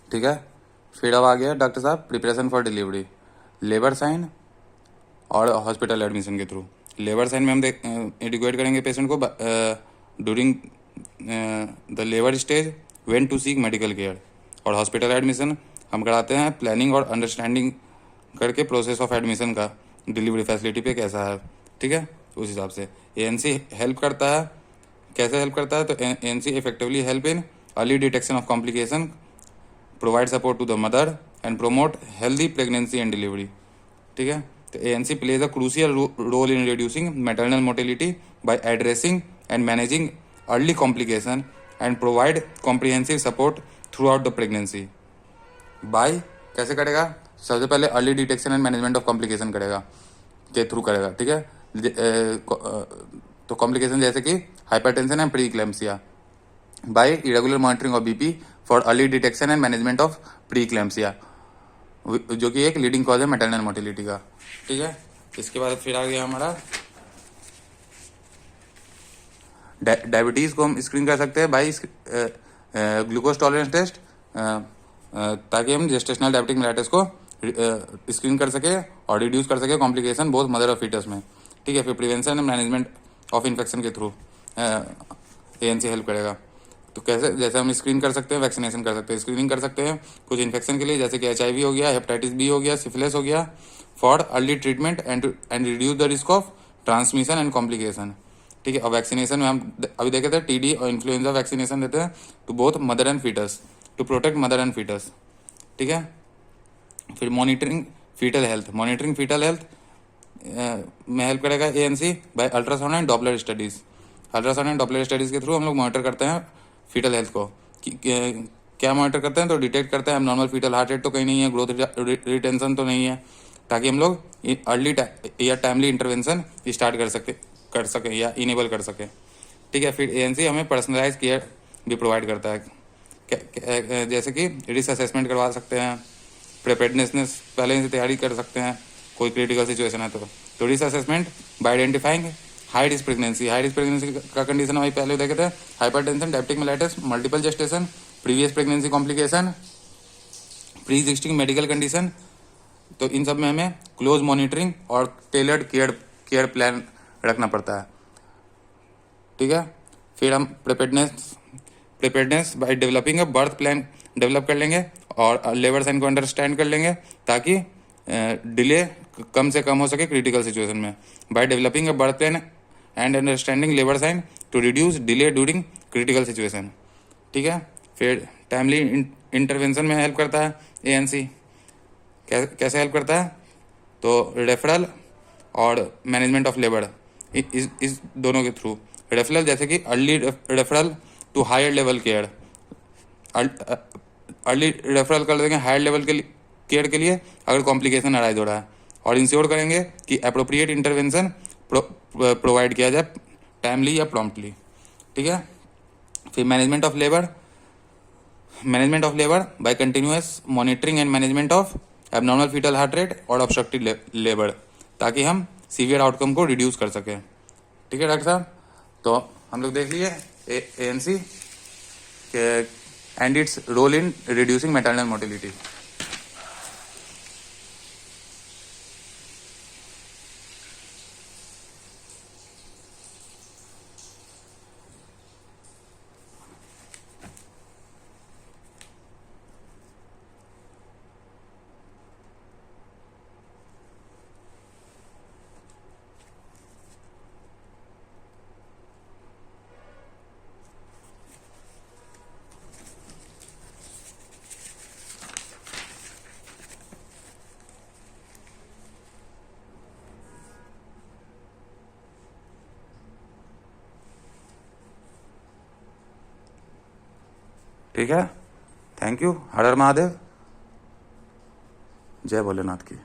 ठीक है। फिर अब आ गया डॉक्टर साहब preparation for delivery, labour sign और हॉस्पिटल एडमिशन के थ्रू। लेबर साइन में हम एडुकेट करेंगे पेशेंट को during the labour stage when to seek medical care. और हॉस्पिटल एडमिशन हम कराते हैं प्लानिंग और अंडरस्टैंडिंग करके प्रोसेस ऑफ एडमिशन का, डिलीवरी फैसिलिटी पे कैसा है, ठीक है, उस हिसाब से। एएनसी हेल्प करता है, कैसे हेल्प करता है, तो ANC effectively help in early detection of complication, provide support to the mother and promote healthy pregnancy and delivery, ठीक है। तो ANC plays a crucial role in reducing maternal mortality by addressing and managing early complication and provide comprehensive support throughout the pregnancy. By कैसे करेगा, सबसे पहले early detection and management of complication करेगा, के through करेगा, ठीक है। तो कॉम्प्लिकेशन जैसे कि hypertension and pre eclampsia, by irregular monitoring of BP for early detection and management of pre eclampsia, जो कि एक लीडिंग कॉज है मैटरनल मोर्टेलिटी का, ठीक है। इसके बाद फिर आ गया हमारा डायबिटीज़ को हम स्क्रीन कर सकते हैं बाई ग्लूकोज टॉलरेंस टेस्ट, ताकि हम जेस्टेशनल डायबिटिक मेलाइटिस को स्क्रीन कर सके और रिड्यूस कर सके कॉम्प्लिकेशन बोथ मदर और फीटस में, ठीक है। फिर prevention and management of infection के थ्रू एएनसी हेल्प करेगा। तो कैसे, जैसे हम स्क्रीन कर सकते हैं, वैक्सीनेशन कर सकते हैं, स्क्रीनिंग कर सकते हैं कुछ इन्फेक्शन के लिए, जैसे कि HIV हो गया, हेपेटाइटिस B हो गया, सिफिलिस हो गया, for early treatment and reduce the risk of transmission and complication, ठीक है। और वैक्सीनेशन में हम अभी देखे थे TD और इन्फ्लुएंजा वैक्सीनेशन देते हैं to both mother and foetus, to protect mother and foetus, ठीक है। फिर monitoring foetal health, monitoring foetal health में हेल्प करेगा ANC by ultrasound and Doppler studies. Ultrasound and Doppler studies के थ्रू हम लोग मॉनिटर करते हैं फीटल हेल्थ को। क्या मॉनिटर करते हैं, तो डिटेक्ट करते हैं नॉर्मल फीटल हार्ट रेट तो कहीं नहीं है, ग्रोथ रिटेंशन तो नहीं है, ताकि हम लोग अर्ली या टाइमली इंटरवेंशन स्टार्ट कर सकें या इनेबल कर सकें, ठीक है। फिर एएनसी हमें पर्सनलाइज केयर भी प्रोवाइड करता है, जैसे कि रिस्क असेसमेंट करवा सकते हैं, प्रिपेयर्डनेस पहले से तैयारी कर सकते हैं, कोई क्रिटिकल सिचुएशन है तो risk assessment bye identifying high risk pregnancy. High risk pregnancy का कंडीशन हमें पहले देखे थे, hypertension, diabetic mellitus, multiple gestation, previous pregnancy complication, pre existing medical condition. तो इन सब में हमें क्लोज मॉनिटरिंग और टेलर्ड केयर प्लान रखना पड़ता है, ठीक है। फिर हम preparedness by developing a birth plan develop कर लेंगे और लेबर साइन को अंडरस्टैंड कर लेंगे, ताकि डिले कम से कम हो सके क्रिटिकल सिचुएशन में। By developing a birth plan and understanding labour sign to reduce delay during critical situation, ठीक है। फिर टाइमली इंटरवेंशन में हेल्प करता है एएनसी। कैसे हेल्प करता है, तो रेफरल और मैनेजमेंट ऑफ लेबर, इस दोनों के थ्रू। रेफरल जैसे कि early referral to higher level care, early referral कर देंगे हायर लेवल के केयर के लिए अगर कॉम्प्लिकेशन अराइज हो रहा है, और इंश्योर करेंगे कि अप्रोप्रिएट इंटरवेंशन प्रोवाइड किया जाए टाइमली या प्रॉम्प्टली, ठीक है। फिर management of labour by continuous monitoring and management of abnormal foetal heart rate और ऑब्स्ट्रक्टिव लेबर, ताकि हम सीवियर आउटकम को रिड्यूस कर सकें, ठीक है डॉक्टर साहब। तो हम लोग देख लिए ANC and its role in reducing maternal mortality. ठीक है, थैंक यू। हर हर महादेव, जय भोलेनाथ की।